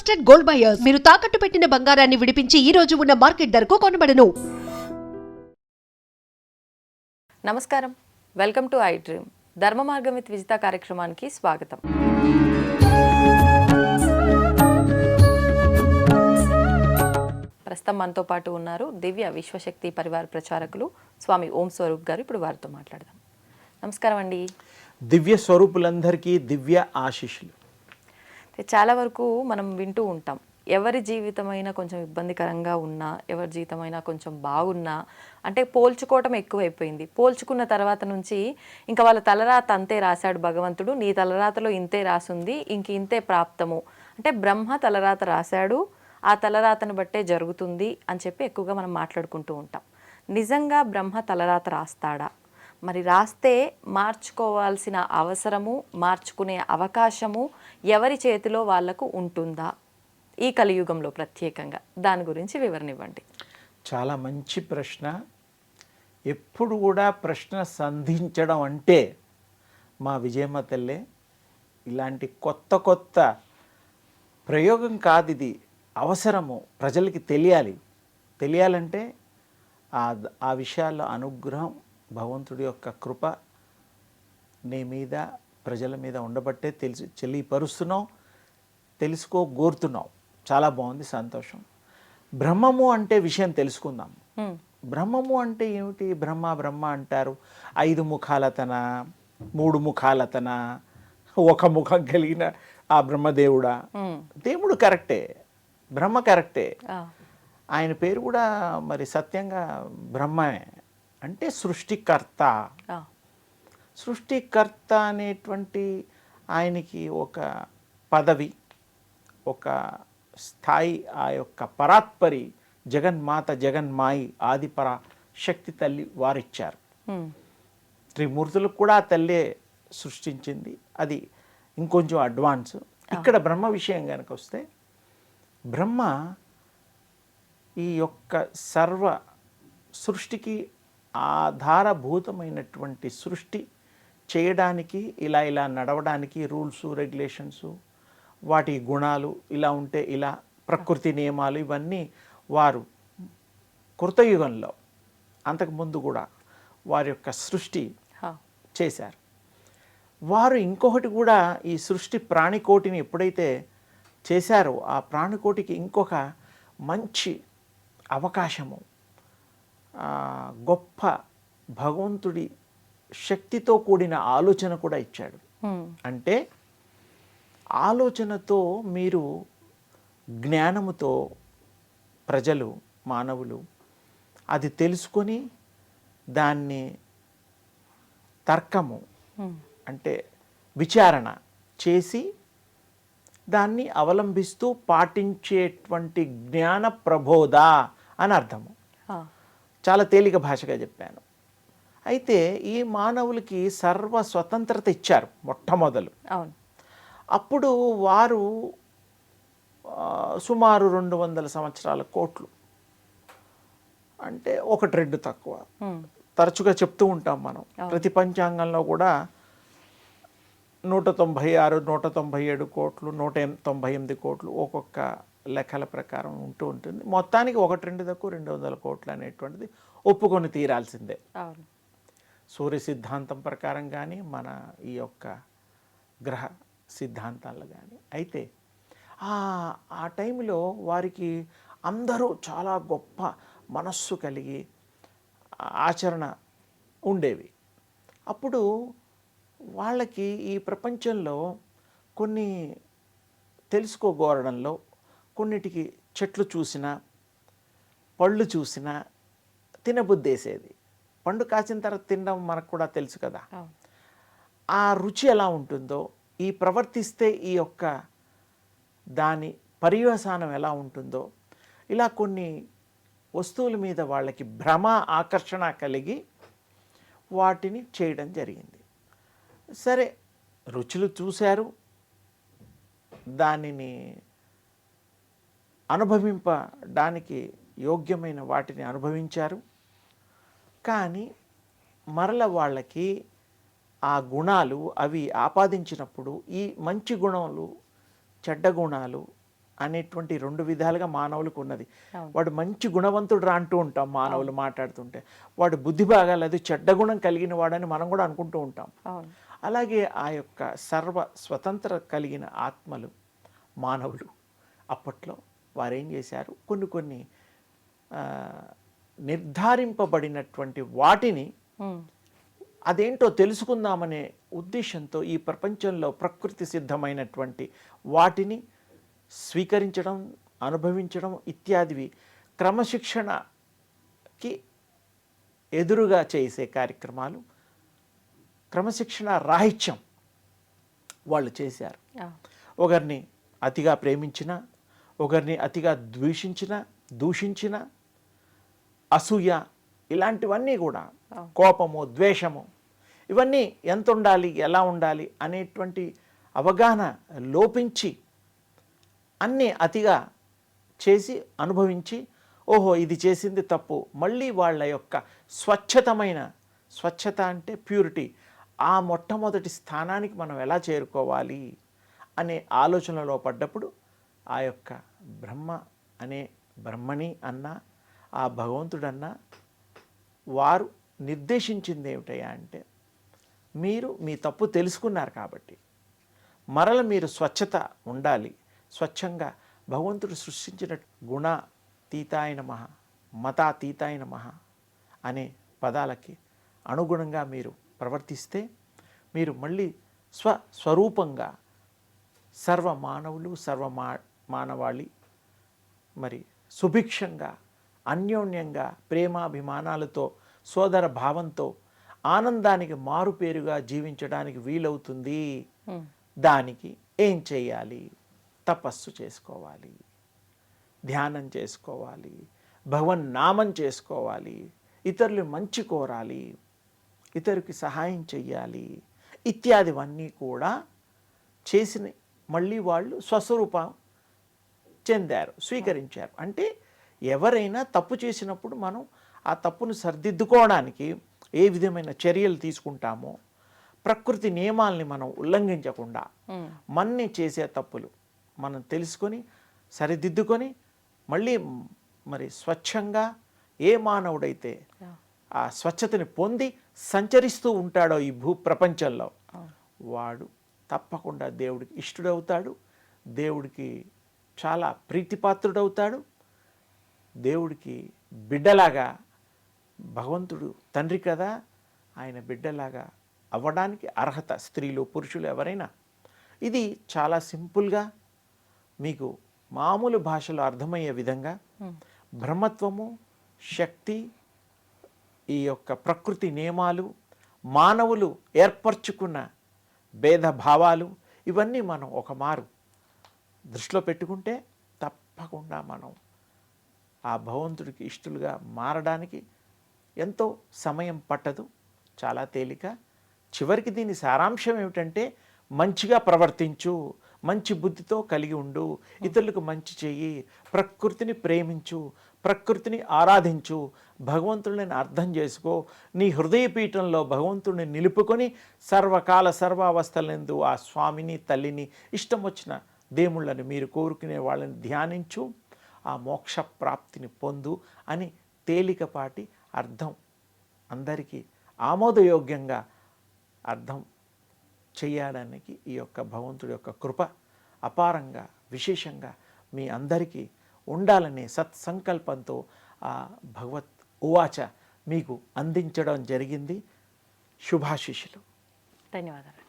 Trusted gold buyers మీరు తాకట్టు పెట్టిన బంగారాన్ని విడిపించి ఈ రోజు ఉన్న మార్కెట్ ధరకు కొనబడను. నమస్కారం, వెల్కమ్ టు ఐ డ్రీమ్. ధర్మ మార్గం విత్ విజిత కార్యక్రమానికి స్వాగతం. ప్రస్తుతం మనతో పాటు ఉన్నారు దివ్య విశ్వశక్తి పరివార ప్రచారకులు స్వామి ఓం స్వరూప్ గారు. ఇప్పుడు వారితో మాట్లాడదాం. నమస్కారం అండి. దివ్య స్వరూపులందరికీ దివ్య ఆశీస్సులు. చాలా వరకు మనం వింటూ ఉంటాం, ఎవరి జీవితమైనా కొంచెం ఇబ్బందికరంగా ఉన్నా, ఎవరి జీవితమైనా కొంచెం బాగున్నా అంటే పోల్చుకోవటం ఎక్కువైపోయింది. పోల్చుకున్న తర్వాత నుంచి ఇంకా వాళ్ళ తలరాత అంతే రాశాడు భగవంతుడు, నీ తలరాతలో ఇంతే రాసుంది, ఇంక ఇంతే ప్రాప్తము అంటే బ్రహ్మ తలరాత రాశాడు, ఆ తలరాతను బట్టే జరుగుతుంది అని చెప్పి ఎక్కువగా మనం మాట్లాడుకుంటూ ఉంటాం. నిజంగా బ్రహ్మ తలరాత రాస్తాడా? మరి రాస్తే మార్చుకోవాల్సిన అవసరము, మార్చుకునే అవకాశము ఎవరి చేతిలో వాళ్లకు ఉంటుందా ఈ కలియుగంలో ప్రత్యేకంగా? దాని గురించి వివరణ ఇవ్వండి. చాలా మంచి ప్రశ్న. ఎప్పుడు కూడా ప్రశ్న సంధించడం అంటే మా విజయమ్మ తల్లే. ఇలాంటి కొత్త కొత్త ప్రయోగం కాదు, ఇది అవసరము, ప్రజలకి తెలియాలంటే ఆ విషయాల్లో అనుగ్రహం, భగవంతుడి యొక్క కృప నీ మీద, ప్రజల మీద ఉండబట్టే తెలియపరుస్తున్నావు, తెలుసుకోగోరుతున్నావు. చాలా బాగుంది, సంతోషం. బ్రహ్మము అంటే విషయం తెలుసుకుందాం. బ్రహ్మము అంటే ఏమిటి? బ్రహ్మ అంటారు. 5 ముఖాలతన, 3 ముఖాలతన, 1 ముఖం కలిగిన ఆ బ్రహ్మదేవుడా? దేవుడు కరెక్టే, బ్రహ్మ కరెక్టే, ఆయన పేరు కూడా మరి సత్యంగా బ్రహ్మమే. అంటే సృష్టికర్త అనేటువంటి ఆయనకి ఒక పదవి, ఒక స్థాయి, ఆ యొక్క పరాత్పరి జగన్మాత, జగన్మాయి, ఆదిపరా శక్తి తల్లి వారిచ్చారు. త్రిమూర్తులకు కూడా ఆ తల్లే సృష్టించింది. అది ఇంకొంచెం అడ్వాన్స్. ఇక్కడ బ్రహ్మ విషయం కనుక వస్తే, బ్రహ్మ ఈ యొక్క సర్వ సృష్టికి ఆధారభూతమైనటువంటి సృష్టి చేయడానికి, ఇలా నడవడానికి రూల్స్, రెగ్యులేషన్స్, వాటి గుణాలు ఇలా ఉంటే ఇలా, ప్రకృతి నియమాలు, ఇవన్నీ వారు కృతయుగంలో అంతకుముందు కూడా వారి యొక్క సృష్టి చేశారు. వారు ఇంకొకటి కూడా ఈ సృష్టి ప్రాణికోటిని ఎప్పుడైతే చేశారో, ఆ ప్రాణికోటికి ఇంకొక మంచి అవకాశము, గొప్ప భగవంతుడి శక్తితో కూడిన ఆలోచన కూడా ఇచ్చాడు. అంటే ఆలోచనతో మీరు, జ్ఞానముతో ప్రజలు, మానవులు అది తెలుసుకొని దాన్ని తర్కము అంటే విచారణ చేసి దాన్ని అవలంబిస్తూ పాటించేటువంటి జ్ఞాన ప్రబోధ అని అర్థము. చాలా తేలిక భాషగా చెప్పాను. అయితే ఈ మానవులకి సర్వ స్వతంత్రత ఇచ్చారు మొట్టమొదలు. అప్పుడు వారు సుమారు 200 సంవత్సరాల కోట్లు, అంటే 1-2 తక్కువ. తరచుగా చెప్తూ ఉంటాం మనం, ప్రతి పంచాంగంలో కూడా 196, 197 కోట్లు, 198 కోట్లు ఒక్కొక్క లెక్కల ప్రకారం ఉంటుంది. మొత్తానికి 1-2 తక్కువ 200 కోట్లు అనేటువంటిది ఒప్పుకొని తీరాల్సిందే, సూర్య సిద్ధాంతం ప్రకారం కానీ, మన ఈ యొక్క గ్రహ సిద్ధాంతాలు కానీ. అయితే ఆ టైంలో వారికి అందరూ చాలా గొప్ప మనస్సు కలిగి ఆచరణ ఉండేవి. అప్పుడు వాళ్ళకి ఈ ప్రపంచంలో కొన్ని తెలుసుకోగోరడంలో, కొన్నిటికి చెట్లు చూసినా, పళ్ళు చూసినా తినబుద్దేసేది. పండు కాసిన తర్వాత తినడం మనకు కూడా తెలుసు కదా, ఆ రుచి ఎలా ఉంటుందో, ఈ ప్రవర్తిస్తే ఈ యొక్క దాని పర్యవసానం ఎలా ఉంటుందో, ఇలా కొన్ని వస్తువుల మీద వాళ్ళకి భ్రమ, ఆకర్షణ కలిగి వాటిని చేయడం జరిగింది. సరే, రుచులు చూశారు, దానిని అనుభవింపడానికి యోగ్యమైన వాటిని అనుభవించారు. కానీ మరల వాళ్ళకి ఆ గుణాలు అవి ఆపాదించినప్పుడు, ఈ మంచి గుణాలు, చెడ్డ గుణాలు అనేటువంటి రెండు విధాలుగా మానవులకు ఉన్నది. అవును. వాడు మంచి గుణవంతుడు రా అంటూ ఉంటాం మానవులు మాట్లాడుతుంటే, వాడు బుద్ధి బాగాలేదు చెడ్డ గుణం కలిగిన వాడని మనం కూడా అనుకుంటూ ఉంటాం. అవును. అలాగే ఆ యొక్క సర్వ స్వతంత్ర కలిగిన ఆత్మలు మానవులు అప్పట్లో వారేం చేశారు, కొన్ని నిర్ధారింపబడినటువంటి వాటిని ఉమ్. అదేంటో తెలుసుకుందామనే ఉద్దేశంతో ఈ ప్రపంచంలో ప్రకృతి సిద్ధమైనటువంటి వాటిని స్వీకరించడం, అనుభవించడం ఇత్యాదివి క్రమశిక్షణకి ఎదురుగా చేసే కార్యక్రమాలు, క్రమశిక్షణ రాహిత్యం వాళ్ళు చేశారు. ఆ. ఒకరిని అతిగా ప్రేమించిన, ఒకరిని అతిగా దూషించిన అసూయ ఇలాంటివన్నీ కూడా, కోపము, ద్వేషము, ఇవన్నీ ఎంత ఉండాలి, ఎలా ఉండాలి అనేటువంటి అవగాహన లోపించి అన్నీ అతిగా చేసి అనుభవించి, ఓహో ఇది చేసింది తప్పు, మళ్ళీ వాళ్ళ యొక్క స్వచ్ఛత అంటే ప్యూరిటీ, ఆ మొట్టమొదటి స్థానానికి మనం ఎలా చేరుకోవాలి అనే ఆలోచనలో పడ్డప్పుడు ఆ యొక్క బ్రహ్మని అన్న ఆ భగవంతుడన్నా వారు నిర్దేశించింది ఏమిటయ్యా అంటే, మీరు మీ తప్పు తెలుసుకున్నారు కాబట్టి మరల మీరు స్వచ్ఛత ఉండాలి, స్వచ్ఛంగా భగవంతుడు సృష్టించిన గుణాతీతాయ నమః, మతాతీతాయ నమః అనే పదాలకి అనుగుణంగా మీరు ప్రవర్తిస్తే మీరు మళ్ళీ స్వరూపంగా సర్వ మానవులు మానవాళి మరి సుభిక్షంగా అన్యోన్యంగా ప్రేమాభిమానాలతో సోదర భావంతో ఆనందానికి మారుపేరుగా జీవించడానికి వీలవుతుంది. దానికి ఏం చేయాలి? తపస్సు చేసుకోవాలి, ధ్యానం చేసుకోవాలి, భగవన్ నామం చేసుకోవాలి, ఇతరులు మంచి కోరాలి, ఇతరుకి సహాయం చెయ్యాలి ఇత్యాదివన్నీ కూడా చేసిన మళ్ళీ వాళ్ళు స్వస్వరూపం చెందారు, స్వీకరించారు. అంటే ఎవరైనా తప్పు చేసినప్పుడు మనం ఆ తప్పును సరిదిద్దుకోవడానికి ఏ విధమైన చర్యలు తీసుకుంటామో, ప్రకృతి నియమాల్ని మనం ఉల్లంఘించకుండా మన్ని చేసే తప్పులు మనం తెలుసుకొని సరిదిద్దుకొని మళ్ళీ మరి స్వచ్ఛంగా ఏ మానవుడైతే ఆ స్వచ్ఛతని పొంది సంచరిస్తూ ఉంటాడో ఈ ప్రపంచంలో, వాడు తప్పకుండా దేవుడికి ఇష్టడవుతాడు, దేవుడికి చాలా ప్రీతిపాత్రుడవుతాడు, దేవుడికి బిడ్డలాగా, భగవంతుడు తండ్రి కదా, ఆయన బిడ్డలాగా అవ్వడానికి అర్హత స్త్రీలు పురుషులు ఎవరైనా. ఇది చాలా సింపుల్గా మీకు మామూలు భాషలో అర్థమయ్యే విధంగా బ్రహ్మత్వము, శక్తి, ఈ యొక్క ప్రకృతి నియమాలు, మానవులు ఏర్పరచుకున్న భేదభావాలు ఇవన్నీ మనం ఒక మారు దృష్టిలో పెట్టుకుంటే తప్పకుండా మనం ఆ భగవంతుడికి ఇష్టలుగా మారడానికి ఎంతో సమయం పట్టదు, చాలా తేలిక. చివరికి దీని సారాంశం ఏమిటంటే, మంచిగా ప్రవర్తించు, మంచి బుద్ధితో కలిగి ఉండు, ఇతరులకు మంచి చెయ్యి, ప్రకృతిని ప్రేమించు, ప్రకృతిని ఆరాధించు, భగవంతుడిని అర్థం చేసుకో, నీ హృదయపీఠంలో భగవంతుడిని నిలుపుకొని సర్వకాల సర్వావస్థలందు ఆ స్వామిని, తల్లిని, ఇష్టం వచ్చిన దేవుళ్ళని మీరు కోరుకునే వాళ్ళని ధ్యానించు, ఆ మోక్ష ప్రాప్తిని పొందు అని తేలికపాటి అర్థం అందరికీ ఆమోదయోగ్యంగా అర్థం చేయడానికి ఈ యొక్క భగవంతుడి యొక్క కృప అపారంగా విశేషంగా మీ అందరికీ ఉండాలనే సత్సంకల్పంతో ఆ భగవత్ ఉవాచ మీకు అందించడం జరిగింది. శుభాశీస్సులు. ధన్యవాదాలు.